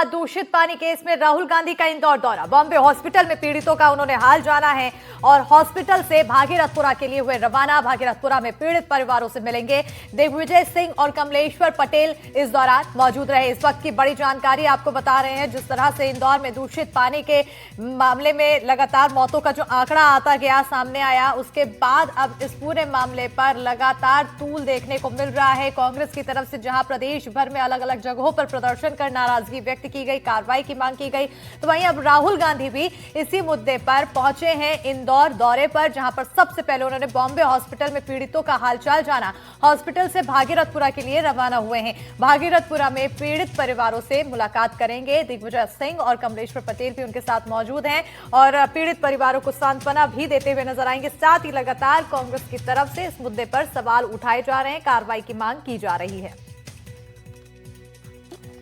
दूषित पानी केस में राहुल गांधी का इंदौर दौरा। बॉम्बे हॉस्पिटल में पीड़ितों का उन्होंने हाल जाना है और हॉस्पिटल से भागीरथपुरा के लिए हुए रवाना। भागीरथपुरा में पीड़ित परिवारों से मिलेंगे। दिग्विजय सिंह और कमलेश्वर पटेल इस दौरान मौजूद रहे। इस वक्त की बड़ी जानकारी आपको बता रहे हैं। जिस तरह से इंदौर में दूषित पानी के मामले में लगातार मौतों का जो आंकड़ा आता गया, सामने आया, उसके बाद अब इस पूरे मामले पर लगातार तूल देखने को मिल रहा है। कांग्रेस की तरफ से जहां प्रदेश भर में अलग अलग जगहों पर प्रदर्शन कर नाराजगी व्यक्त की गई, कार्रवाई की मांग की गई, तो वहीं अब राहुल गांधी भी इसी मुद्दे पर पहुंचे हैं इंदौर दौरे पर, जहां पर सबसे पहले उन्होंने बॉम्बे हॉस्पिटल में पीड़ितों का हालचाल जाना। हॉस्पिटल से भागीरथपुरा के लिए रवाना हुए हैं। भागीरथपुरा में पीड़ित परिवारों से मुलाकात करेंगे। दिग्विजय सिंह और कमलेश्वर पटेल भी उनके साथ मौजूद हैं और पीड़ित परिवारों को सांत्वना भी देते हुए नजर आएंगे। साथ ही लगातार कांग्रेस की तरफ से इस मुद्दे पर सवाल उठाए जा रहे हैं, कार्रवाई की मांग की जा रही है।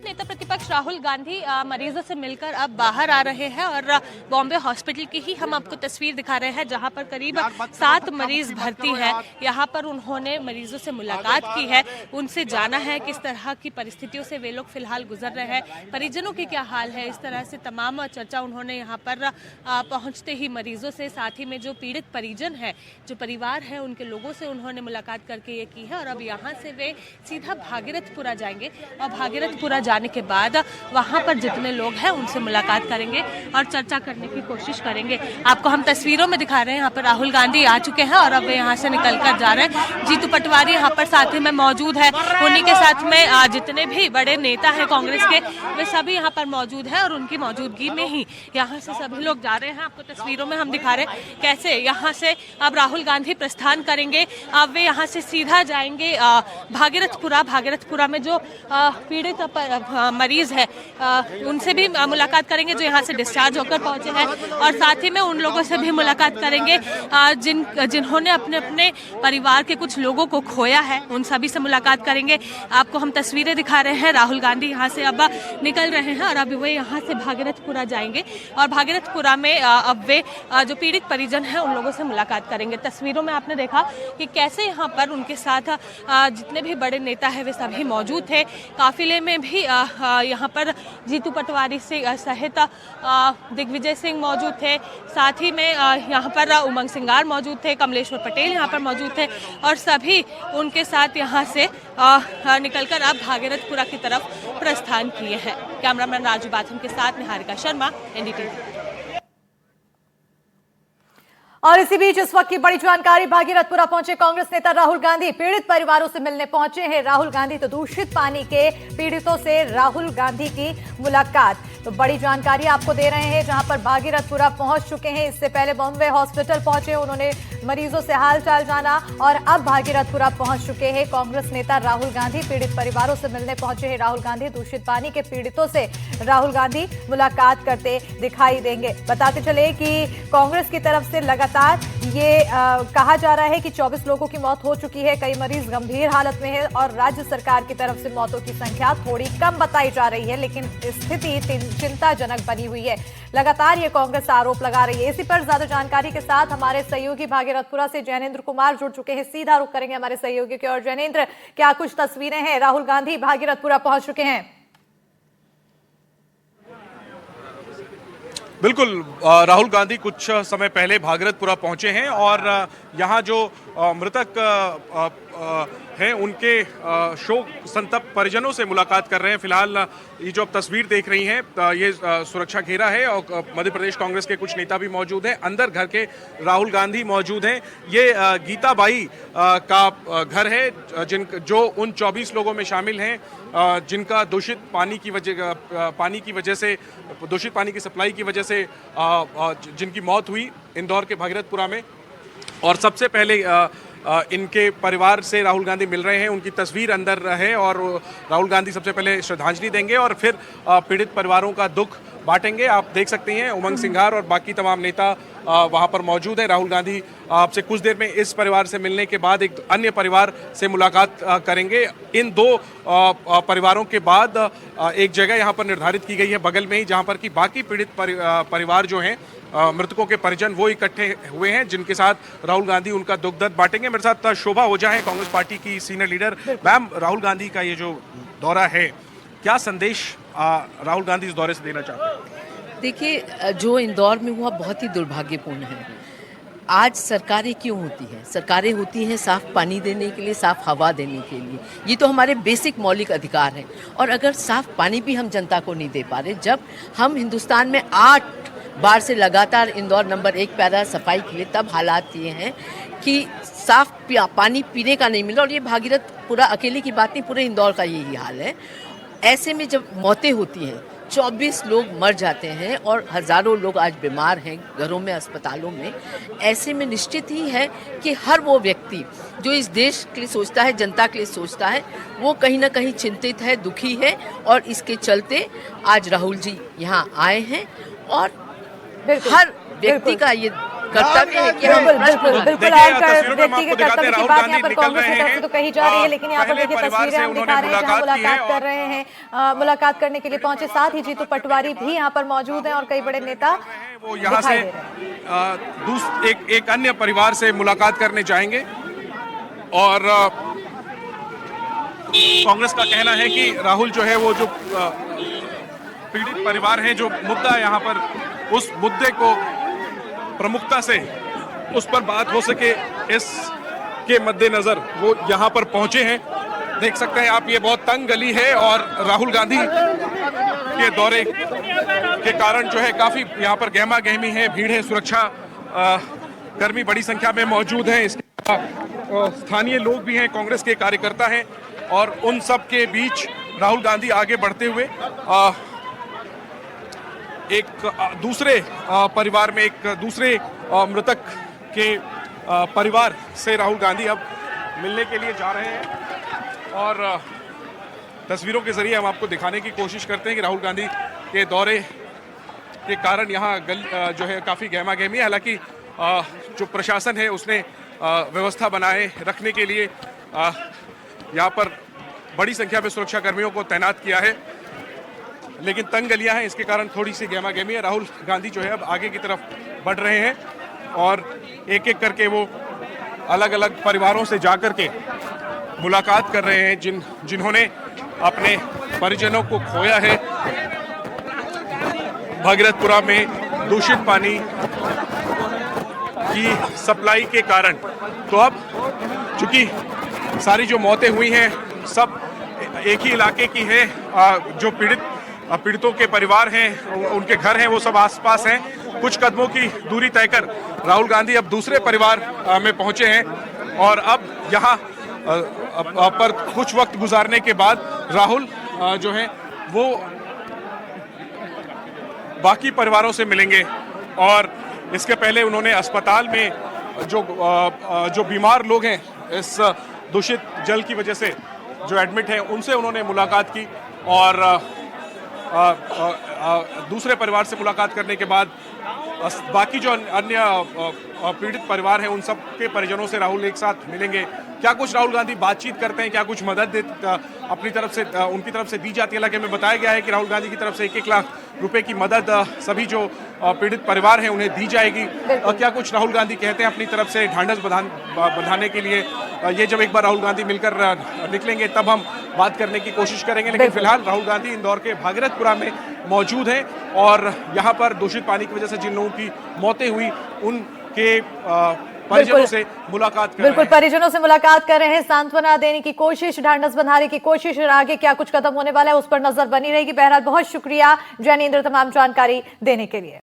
नेता प्रतिपक्ष राहुल गांधी मरीजों से मिलकर अब बाहर आ रहे हैं और बॉम्बे हॉस्पिटल की ही हम आपको तस्वीर दिखा रहे हैं, जहां पर करीब 7 मरीज भर्ती हैं। यहां पर उन्होंने मरीजों से मुलाकात की है, उनसे जाना है किस तरह की परिस्थितियों से वे लोग फिलहाल गुजर रहे हैं, परिजनों के क्या हाल है। इस तरह से तमाम चर्चा उन्होंने यहाँ पर पहुँचते ही मरीजों से, साथ ही में जो पीड़ित परिजन है, जो परिवार है, उनके लोगों से उन्होंने मुलाकात करके ये की है। और अब यहाँ से वे सीधा भागीरथपुरा जाएंगे और भागीरथपुरा जाने के बाद वहां पर जितने लोग हैं उनसे मुलाकात करेंगे और चर्चा करने की कोशिश करेंगे। आपको हम तस्वीरों में दिखा रहे हैं, यहाँ पर राहुल गांधी आ चुके हैं और अब वे यहाँ से निकलकर जा रहे हैं। जीतू पटवारी यहाँ पर साथ ही में मौजूद है, उन्हीं के साथ में जितने भी बड़े नेता हैं कांग्रेस के, वे सभी यहाँ पर मौजूद है और उनकी मौजूदगी में ही यहाँ से सभी लोग जा रहे हैं। आपको तस्वीरों में हम दिखा रहे हैं कैसे यहाँ से अब राहुल गांधी प्रस्थान करेंगे। अब वे यहाँ से सीधा जाएंगे भागीरथपुरा। भागीरथपुरा में जो पीड़ित मरीज है उनसे भी मुलाकात करेंगे जो यहाँ से डिस्चार्ज होकर पहुंचे हैं, और साथ ही में उन लोगों से भी मुलाकात करेंगे जिन्होंने अपने अपने परिवार के कुछ लोगों को खोया है, उन सभी से मुलाकात करेंगे। आपको हम तस्वीरें दिखा रहे हैं। राहुल गांधी यहाँ से अब निकल रहे हैं और अब वे यहाँ से भागीरथपुरा जाएंगे और भागीरथपुरा में अब वे जो पीड़ित परिजन हैं उन लोगों से मुलाकात करेंगे। तस्वीरों में आपने देखा कि कैसे यहाँ पर उनके साथ जितने भी बड़े नेता हैं वे सभी मौजूद थे। काफिले में भी यहाँ पर जीतू पटवारी से सहित दिग्विजय सिंह मौजूद थे, साथ ही में यहाँ पर उमंग सिंगार मौजूद थे, कमलेश्वर पटेल यहाँ पर मौजूद थे और सभी उनके साथ यहाँ से निकलकर अब भागीरथपुरा की तरफ प्रस्थान किए हैं। कैमरामैन राजू बाथम के साथ निहारिका शर्मा, एनडीटीवी। और इसी बीच इस वक्त की बड़ी जानकारी, भागीरथपुरा पहुंचे कांग्रेस नेता राहुल गांधी। पीड़ित परिवारों से मिलने पहुंचे हैं राहुल गांधी। तो दूषित पानी के पीड़ितों से राहुल गांधी की मुलाकात, तो बड़ी जानकारी आपको दे रहे हैं। जहां पर भागीरथपुरा पहुंच चुके हैं, इससे पहले बॉम्बे हॉस्पिटल पहुंचे, उन्होंने मरीजों से हालचाल जाना और अब भागीरथपुरा पहुंच चुके हैं कांग्रेस नेता राहुल गांधी। पीड़ित परिवारों से मिलने पहुंचे हैं राहुल गांधी। दूषित पानी के पीड़ितों से राहुल गांधी मुलाकात करते दिखाई देंगे। बताते चले कि कांग्रेस की तरफ से लगातार ये कहा जा रहा है कि 24 लोगों की मौत हो चुकी है, कई मरीज गंभीर हालत में हैं और राज्य सरकार की तरफ से मौतों की संख्या थोड़ी कम बताई जा रही है, लेकिन स्थिति चिंताजनक बनी हुई है। लगातार ये कांग्रेस आरोप लगा रही है। इसी पर ज्यादा जानकारी के साथ हमारे सहयोगी भागीरथपुरा से जैनेंद्र कुमार जुड़ चुके हैं। सीधा रुख करेंगे हमारे सहयोगी की ओर। जैनेंद्र, क्या कुछ तस्वीरें हैं? राहुल गांधी भागीरथपुरा पहुंच चुके हैं। बिल्कुल, राहुल गांधी कुछ समय पहले भागीरथपुरा पहुंचे हैं और यहाँ जो मृतक हैं उनके शोक संतप्त परिजनों से मुलाकात कर रहे हैं। फिलहाल ये जो आप तस्वीर देख रही हैं ये सुरक्षा घेरा है और मध्य प्रदेश कांग्रेस के कुछ नेता भी मौजूद हैं। अंदर घर के राहुल गांधी मौजूद हैं। ये गीता बाई का घर है जो उन 24 लोगों में शामिल हैं जिनका दूषित पानी की वजह से दूषित पानी की सप्लाई की वजह से जिनकी मौत हुई इंदौर के भागीरथपुरा में। और सबसे पहले इनके परिवार से राहुल गांधी मिल रहे हैं, उनकी तस्वीर अंदर है और राहुल गांधी सबसे पहले श्रद्धांजलि देंगे और फिर पीड़ित परिवारों का दुख बांटेंगे। आप देख सकते हैं उमंग सिंघार और बाकी तमाम नेता वहां पर मौजूद हैं। राहुल गांधी आपसे कुछ देर में इस परिवार से मिलने के बाद एक अन्य परिवार से मुलाकात करेंगे। इन दो परिवारों के बाद एक जगह यहां पर निर्धारित की गई है बगल में ही, जहां पर कि बाकी पीड़ित परिवार जो हैं मृतकों के परिजन वो इकट्ठे हुए हैं जिनके साथ राहुल गांधी उनका दुख दर्द बांटेंगे। मेरे साथ शोभा ओझा है, कांग्रेस पार्टी की senior leader. Ma'am, Rahul Gandhi का ये जो दौरा है क्या संदेश राहुल गांधी इस दौरे से देना चाहते हैं? देखिए, जो इंदौर में हुआ बहुत ही दुर्भाग्यपूर्ण है। आज सरकारें क्यों होती हैं? सरकारें होती हैं साफ पानी देने के लिए, साफ हवा देने के लिए। ये तो हमारे बेसिक मौलिक अधिकार हैं। और अगर साफ पानी भी हम जनता को नहीं दे पा रहे, जब हम हिंदुस्तान में 8 बार से लगातार इंदौर नंबर 1 पे आ रहा है सफाई के लिए, तब हालात ये हैं कि साफ पानी पीने का नहीं मिला। और ये भागीरथपुरा अकेले की बात नहीं, पूरे इंदौर का यही हाल है। ऐसे में जब मौतें होती हैं, 24 लोग मर जाते हैं और हज़ारों लोग आज बीमार हैं घरों में, अस्पतालों में, ऐसे में निश्चित ही है कि हर वो व्यक्ति जो इस देश के लिए सोचता है, जनता के लिए सोचता है, वो कहीं ना कहीं चिंतित है, दुखी है। और इसके चलते आज राहुल जी यहाँ आए हैं और हर व्यक्ति का ये कर्तव्य है कि हम बिल्कुल आकर व्यक्ति के कर्तव्य की बात यहाँ पर कांग्रेस की तरफ से तो कही जा रही है, लेकिन यहाँ पर देखिए तस्वीरें हम दिखा रहे हैं जहाँ मुलाकात कर रहे हैं, मुलाकात करने के लिए पहुंचे। साथ ही जीतू पटवारी भी यहाँ पर मौजूद हैं और कई बड़े नेता वो यहाँ से एक अन्य परिवार से मुलाकात करने जाएंगे। और कांग्रेस का कहना है कि राहुल जो है वो जो पीड़ित परिवार है, जो मुद्दा यहाँ पर, उस मुद्दे को प्रमुखता से उस पर बात हो सके, इसके मद्देनजर वो यहाँ पर पहुंचे हैं। देख सकते हैं आप, ये बहुत तंग गली है और राहुल गांधी के दौरे के कारण जो है काफी यहाँ पर गहमा गहमी है, भीड़ है, सुरक्षा कर्मी बड़ी संख्या में मौजूद हैं। इसके स्थानीय लोग भी हैं, कांग्रेस के कार्यकर्ता हैं और उन सब के बीच राहुल गांधी आगे बढ़ते हुए एक दूसरे परिवार में, एक दूसरे मृतक के परिवार से राहुल गांधी अब मिलने के लिए जा रहे हैं। और तस्वीरों के जरिए हम आपको दिखाने की कोशिश करते हैं कि राहुल गांधी के दौरे के कारण यहाँ जो है काफ़ी गहमा गहमी है। हालांकि जो प्रशासन है उसने व्यवस्था बनाए रखने के लिए यहाँ पर बड़ी संख्या में सुरक्षा कर्मियों को तैनात किया है, लेकिन तंग गलियां हैं, इसके कारण थोड़ी सी गहमा गहमी है। राहुल गांधी जो है अब आगे की तरफ बढ़ रहे हैं और एक एक करके वो अलग अलग परिवारों से जाकर के मुलाकात कर रहे हैं जिन्होंने अपने परिजनों को खोया है भागीरथपुरा में दूषित पानी की सप्लाई के कारण। तो अब चूंकि सारी जो मौतें हुई हैं सब एक ही इलाके की है, जो पीड़ितों के परिवार हैं, उनके घर हैं, वो सब आसपास हैं। कुछ कदमों की दूरी तय कर राहुल गांधी अब दूसरे परिवार में पहुंचे हैं और अब यहाँ पर कुछ वक्त गुजारने के बाद राहुल जो है वो बाकी परिवारों से मिलेंगे। और इसके पहले उन्होंने अस्पताल में जो बीमार लोग हैं इस दूषित जल की वजह से जो एडमिट हैं, उनसे उन्होंने मुलाकात की और दूसरे परिवार से मुलाकात करने के बाद बाकी जो अन्य पीड़ित परिवार हैं उन सब के परिजनों से राहुल एक साथ मिलेंगे। क्या कुछ राहुल गांधी बातचीत करते हैं, क्या कुछ मदद अपनी तरफ से उनकी तरफ से दी जाती है? हालांकि हमें बताया गया है कि राहुल गांधी की तरफ से 1-1 लाख रुपए की मदद सभी जो पीड़ित परिवार हैं उन्हें दी जाएगी। क्या कुछ राहुल गांधी कहते हैं अपनी तरफ से ढांढस बंधाने के लिए? ये जब एक बार राहुल गांधी मिलकर निकलेंगे तब हम बात करने की कोशिश करेंगे, लेकिन फिलहाल राहुल गांधी इंदौर के भागीरथपुरा में मौजूद हैं और यहाँ पर दूषित पानी की वजह से जिन लोगों की मौतें हुई उनके परिजनों से मुलाकात कर बिल्कुल परिजनों से मुलाकात कर रहे हैं, सांत्वना देने की कोशिश, ढांढस बंधाने की कोशिश और आगे क्या कुछ कदम होने वाला है उस पर नजर बनी रहेगी। बहरहाल बहुत शुक्रिया जैनेंद्र तमाम जानकारी देने के लिए।